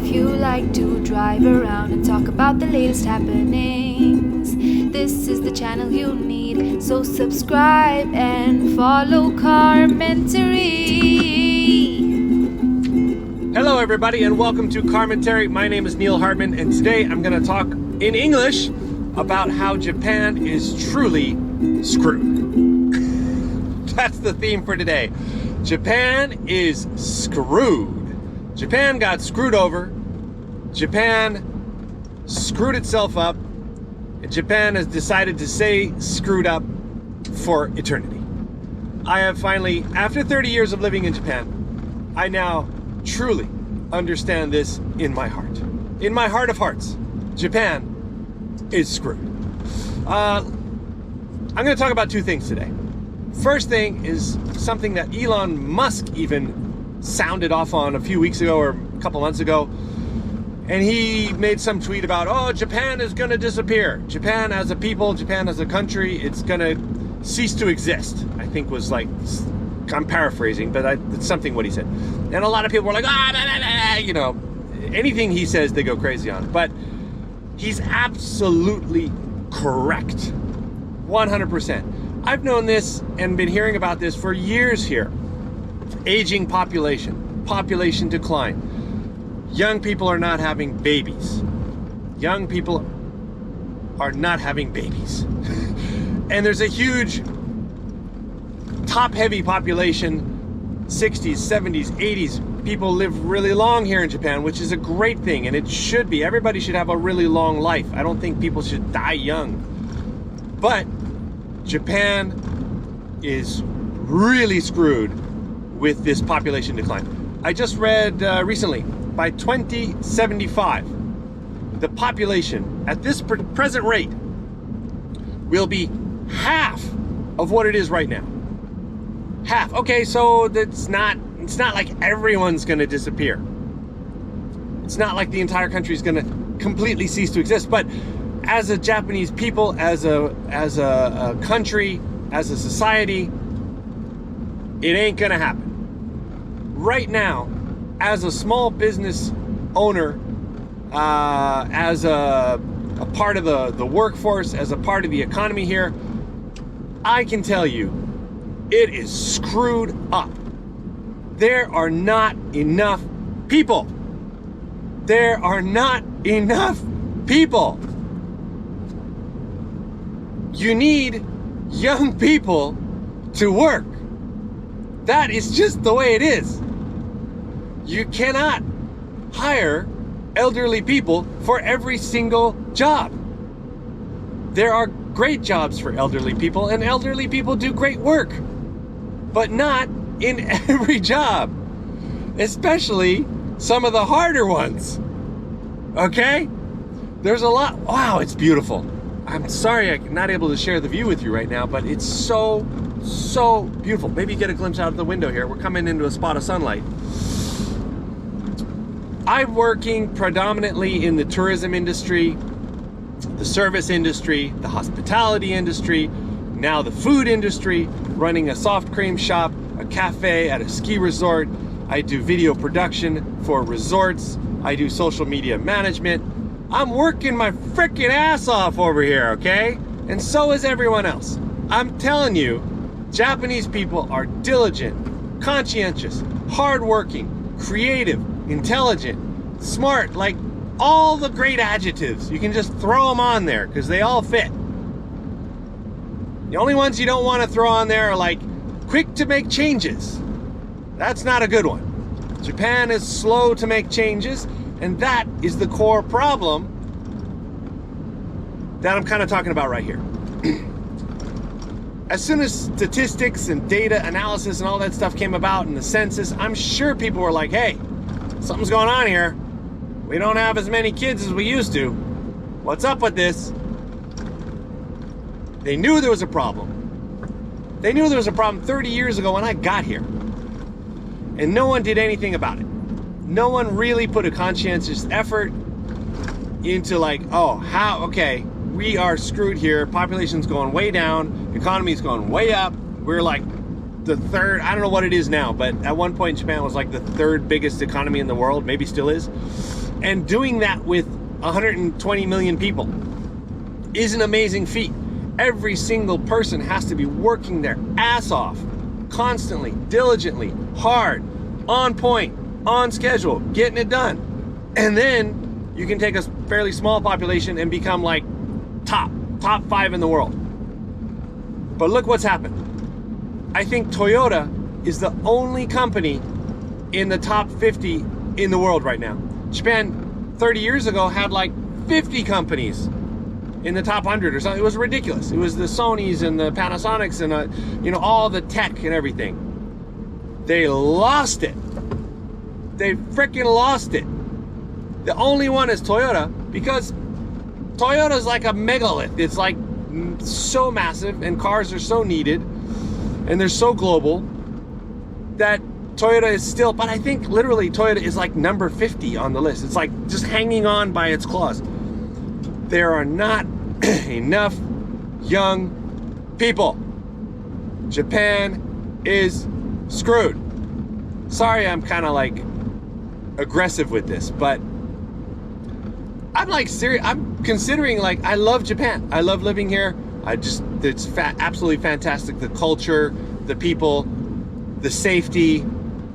you like to drive around and talk about the latest happenings, this is the channel you need. So subscribe and follow Carmentary. Hello everybody and welcome to Carmentary. My name is Neil Hartmann and today I'm going to talk in English about how Japan is truly screwed. That's the theme for today. Japan is screwed. Japan got screwed over. Japan screwed itself up. And Japan has decided to stay screwed up for eternity. I have finally, after 30 years of living in Japan, I now truly understand this in my heart. In my heart of hearts, Japan is screwed. I'm going to talk about two things today. First thing is something that Elon Musk even sounded off on a few weeks ago or a couple months ago. And he made some tweet about, oh, Japan is going to disappear. Japan as a people, Japan as a country, it's going to cease to exist. I think was like, I'm paraphrasing, but it's something what he said. And a lot of people were like, you know, anything he says, they go crazy on. But he's absolutely correct. 100%. I've known this and been hearing about this for years here. Aging population, population decline. Young people are not having babies. Young people are not having babies. And there's a huge top-heavy population, 60s, 70s, 80s. People live really long here in Japan, which is a great thing, and it should be. Everybody should have a really long life. I don't think people should die young. But Japan is really screwed with this population decline. I just read recently, by 2075, the population at this present rate will be half of what it is right now. Half. Okay, so it's not like everyone's going to disappear. It's not like the entire country is going to completely cease to exist, but as a Japanese people, as a country, as a society, it ain't gonna happen. Right now, as a small business owner, as a part of the workforce, as a part of the economy here, I can tell you, it is screwed up. There are not enough people. There are not enough people. You need young people to work. That is just the way it is. You cannot hire elderly people for every single job. There are great jobs for elderly people, and elderly people do great work, but not in every job, especially some of the harder ones. Okay? There's a lot. Wow, it's beautiful. I'm sorry I'm not able to share the view with you right now, but it's so beautiful. Maybe you get a glimpse out of the window here. We're coming into a spot of sunlight. I'm working predominantly in the tourism industry, the service industry, the hospitality industry, now the food industry, running a soft cream shop, a cafe at a ski resort. I do video production for resorts. I do social media management. I'm working my frickin' ass off over here, okay? And so is everyone else. I'm telling you, Japanese people are diligent, conscientious, hardworking, creative, intelligent, smart, like all the great adjectives. You can just throw them on there because they all fit. The only ones you don't want to throw on there are like quick to make changes. That's not a good one. Japan is slow to make changes. And that is the core problem that I'm kind of talking about right here. As soon as statistics and data analysis and all that stuff came about in the census, I'm sure people were like, hey, something's going on here. We don't have as many kids as we used to. What's up with this? They knew there was a problem. They knew there was a problem 30 years ago when I got here. And no one did anything about it. No one really put a conscientious effort into like, oh, how, okay, we are screwed here. Population's going way down. Economy's going way up. We're like the third, I don't know what it is now, but at one point Japan was like the third biggest economy in the world, maybe still is. And doing that with 120 million people is an amazing feat. Every single person has to be working their ass off, constantly, diligently, hard, on point, on schedule, getting it done. And then you can take a fairly small population and become like top 5 in the world. But look what's happened. I think Toyota is the only company in the top 50 in the world right now. Japan 30 years ago had like 50 companies in the top 100 or something. It was ridiculous. It was the Sonys and the Panasonics and all the tech and everything. They lost it. They freaking lost it. The only one is Toyota, because Toyota's like a megalith. It's like so massive, and cars are so needed, and they're so global that Toyota is still, but I think literally Toyota is like number 50 on the list. It's like just hanging on by its claws. There are not enough young people. Japan is screwed. Sorry, I'm kind of like aggressive with this, but I'm like serious. I'm considering, like, I love Japan. I love living here. It's absolutely fantastic. The culture, the people, the safety,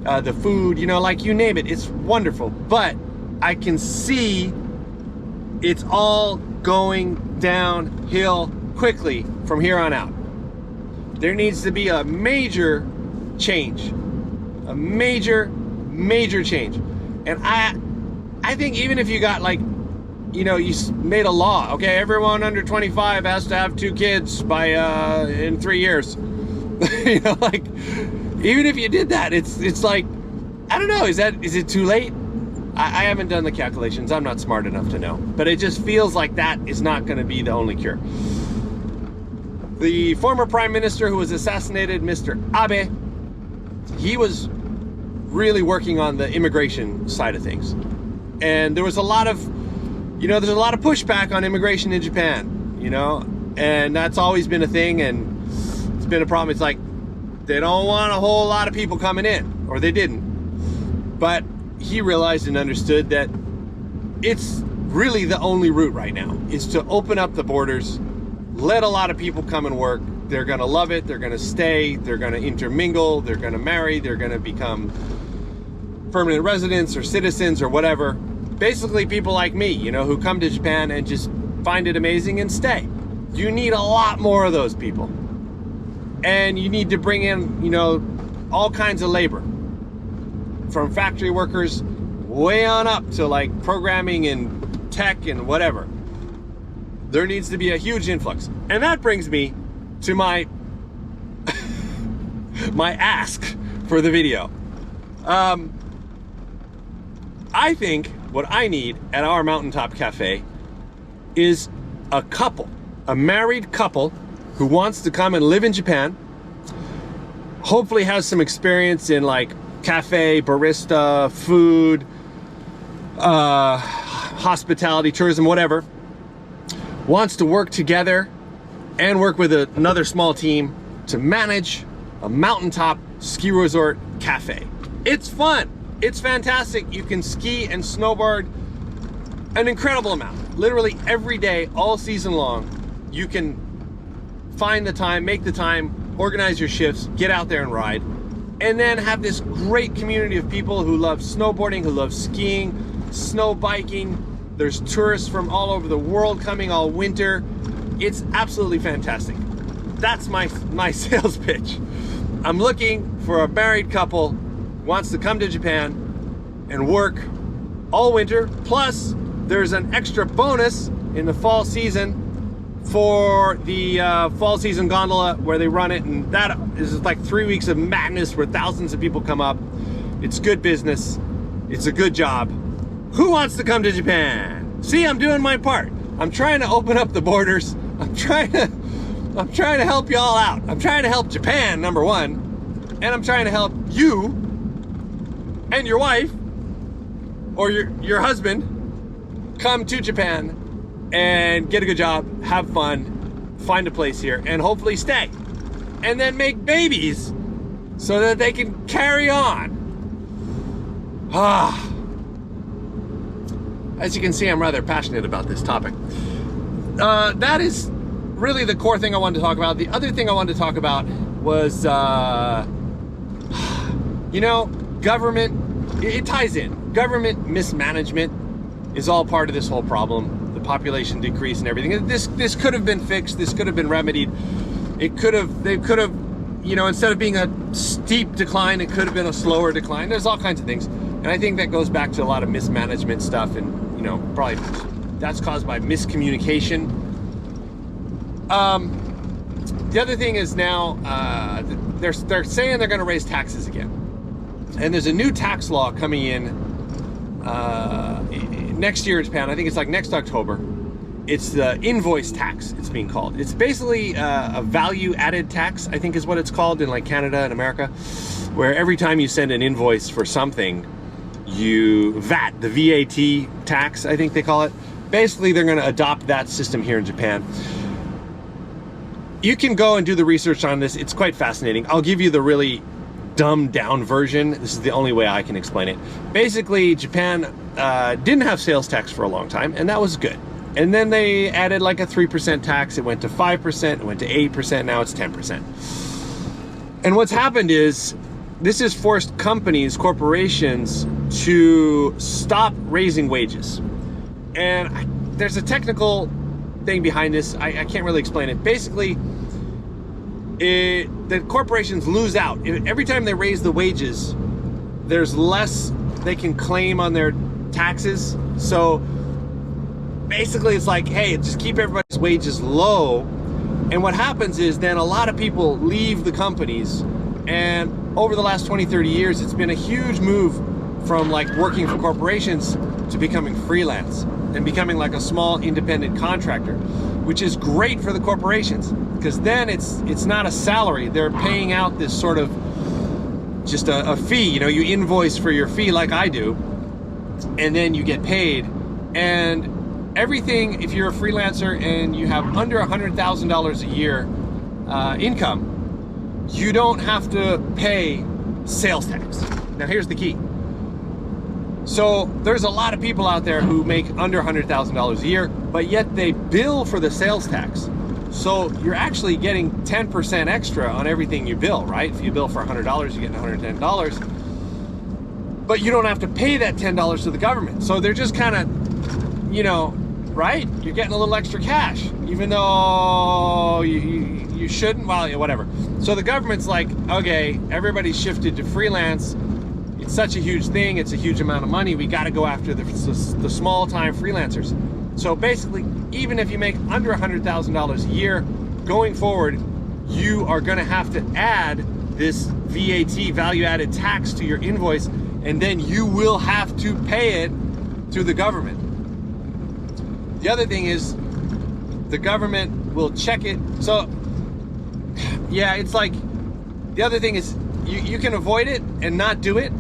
the food, like you name it, it's wonderful. But I can see it's all going downhill quickly from here on out. There needs to be a major change. A major change. And I think even if you got like, you made a law, okay, everyone under 25 has to have 2 kids by in 3 years. Like, even if you did that, it's like, I don't know, is it too late? I haven't done the calculations. I'm not smart enough to know, but it just feels like that is not going to be the only cure. The former prime minister who was assassinated, Mr. Abe, he was really working on the immigration side of things, and there was a lot of there's a lot of pushback on immigration in Japan, and that's always been a thing, and it's been a problem. It's like they don't want a whole lot of people coming in, or they didn't. But he realized and understood that it's really the only route right now is to open up the borders, let a lot of people come and work. They're going to love it. They're going to stay. They're going to intermingle. They're going to marry. They're going to become permanent residents or citizens or whatever. Basically people like me, who come to Japan and just find it amazing and stay. You need a lot more of those people. And you need to bring in, all kinds of labor. From factory workers way on up to like programming and tech and whatever. There needs to be a huge influx. And that brings me to my my ask for the video. I think what I need at our mountaintop cafe is a married couple who wants to come and live in Japan, hopefully has some experience in like cafe, barista, food, hospitality, tourism, whatever, wants to work together and work with another small team to manage a mountaintop ski resort cafe. It's fun. It's fantastic. You can ski and snowboard an incredible amount. Literally every day, all season long, you can find the time, make the time, organize your shifts, get out there and ride, and then have this great community of people who love snowboarding, who love skiing, snow biking. There's tourists from all over the world coming all winter. It's absolutely fantastic. That's my sales pitch. I'm looking for a married couple wants to come to Japan and work all winter. Plus, there's an extra bonus in the fall season for the fall season gondola where they run it, and that is like 3 weeks of madness where thousands of people come up. It's good business. It's a good job. Who wants to come to Japan? See, I'm doing my part. I'm trying to open up the borders. I'm trying to help y'all out. I'm trying to help Japan, number one, and I'm trying to help you and your wife or your husband come to Japan and get a good job, have fun, find a place here, and hopefully stay. And then make babies so that they can carry on. as you can see, I'm rather passionate about this topic. That is really the core thing I wanted to talk about. The other thing I wanted to talk about was, government, it ties in. Government mismanagement is all part of this whole problem. The population decrease and everything. This could have been fixed. This could have been remedied. They could have, instead of being a steep decline, it could have been a slower decline. There's all kinds of things. And I think that goes back to a lot of mismanagement stuff and, probably that's caused by miscommunication. The other thing is now, they're saying they're going to raise taxes again. And there's a new tax law coming in next year in Japan. I think it's like next October. It's the invoice tax, it's being called. It's basically a value-added tax, I think is what it's called in like Canada and America, where every time you send an invoice for something, the VAT tax, I think they call it. Basically, they're going to adopt that system here in Japan. You can go and do the research on this. It's quite fascinating. I'll give you the really dumbed down version. This is the only way I can explain it. Basically, Japan didn't have sales tax for a long time, and that was good. And then they added like a 3% tax. It went to 5%, it went to 8%, now it's 10%. And what's happened is, this has forced companies, corporations, to stop raising wages. And there's a technical thing behind this. I can't really explain it. Basically, the corporations lose out. Every time they raise the wages, there's less they can claim on their taxes. So basically it's like, hey, just keep everybody's wages low. And what happens is then a lot of people leave the companies. And over the last 20, 30 years, it's been a huge move from like working for corporations to becoming freelance and becoming like a small independent contractor, which is great for the corporations because then it's not a salary. They're paying out this sort of just a fee. You invoice for your fee like I do, and then you get paid. And everything, if you're a freelancer and you have under $100,000 a year income, you don't have to pay sales tax. Now here's the key. So there's a lot of people out there who make under $100,000 a year, but yet they bill for the sales tax. So you're actually getting 10% extra on everything you bill, right? If you bill for $100, you're getting $110. But you don't have to pay that $10 to the government. So they're just kind of, right? You're getting a little extra cash, even though you shouldn't, well, whatever. So the government's like, okay, everybody's shifted to freelance. It's such a huge thing. It's a huge amount of money. We got to go after the small-time freelancers. So basically, even if you make under $100,000 a year, going forward, you are going to have to add this VAT, value-added tax, to your invoice, and then you will have to pay it to the government. The other thing is, the government will check it. So, yeah, it's like, the other thing is, you can avoid it and not do it,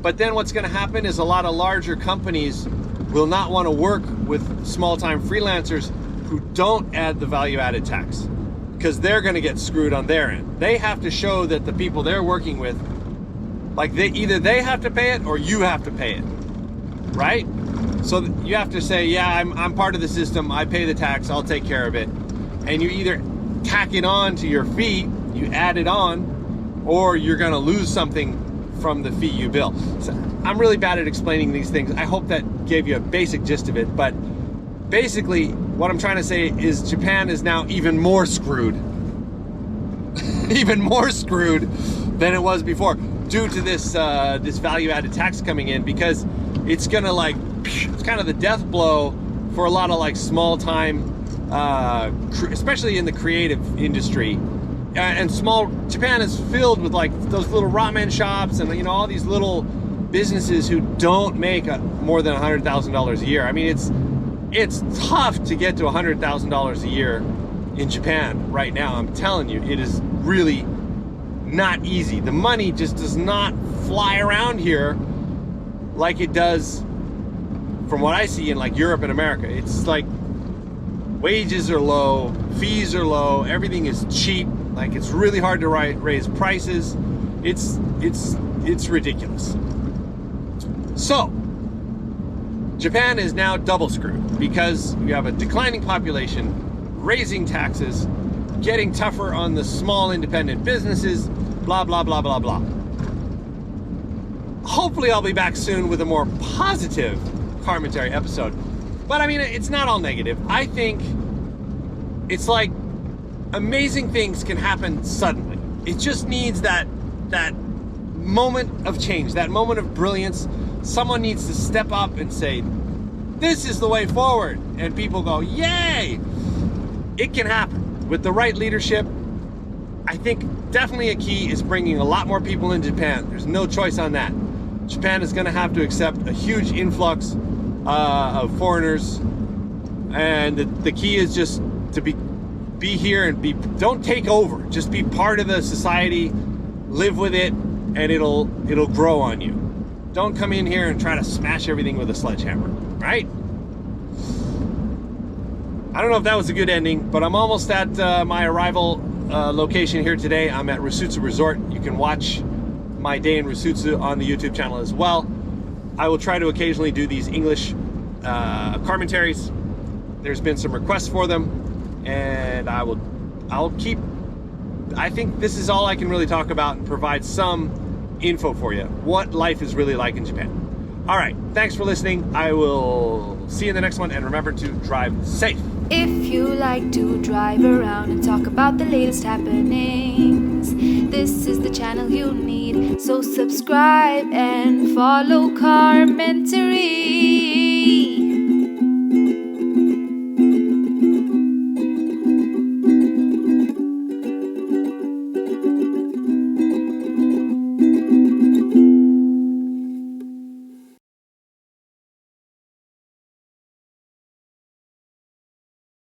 but then what's going to happen is a lot of larger companies will not want to work with small-time freelancers who don't add the value-added tax, because they're going to get screwed on their end. They have to show that the people they're working with, like either they have to pay it or you have to pay it, right? So you have to say, yeah, I'm part of the system, I pay the tax, I'll take care of it. And you either tack it on to your fee, you add it on, or you're going to lose something from the fee you bill. So I'm really bad at explaining these things. I hope that gave you a basic gist of it, but basically what I'm trying to say is Japan is now even more screwed even more screwed than it was before due to this this value-added tax coming in, because it's gonna it's kind of the death blow for a lot of like small-time especially in the creative industry. And Japan is filled with like those little ramen shops and all these little businesses who don't make more than $100,000 a year. I mean, it's tough to get to $100,000 a year in Japan right now. I'm telling you, it is really not easy. The money just does not fly around here like it does from what I see in like Europe and America. It's like wages are low, fees are low, everything is cheap. Like, it's really hard to raise prices. It's ridiculous. So Japan is now double screwed because you have a declining population, raising taxes, getting tougher on the small independent businesses, blah, blah, blah, blah, blah. Hopefully I'll be back soon with a more positive Carmentary episode. But I mean, it's not all negative. I think it's like amazing things can happen suddenly. It just needs that moment of change, that moment of brilliance. Someone needs to step up and say, this is the way forward. And people go, yay! It can happen. With the right leadership, I think definitely a key is bringing a lot more people into Japan. There's no choice on that. Japan is going to have to accept a huge influx of foreigners. And the key is just to be here and don't take over. Just be part of the society, live with it, and it'll grow on you. Don't come in here and try to smash everything with a sledgehammer, right? I don't know if that was a good ending, but I'm almost at my arrival location here today. I'm at Rusutsu Resort. You can watch my day in Rusutsu on the YouTube channel as well. I will try to occasionally do these English commentaries. There's been some requests for them, and I'll keep. I think this is all I can really talk about and provide some info for you, what life is really like in Japan. All right, thanks for listening. I will see you in the next one, and remember to drive safe. If you like to drive around and talk about the latest happenings, this is the channel you need. So subscribe and follow Carmentary.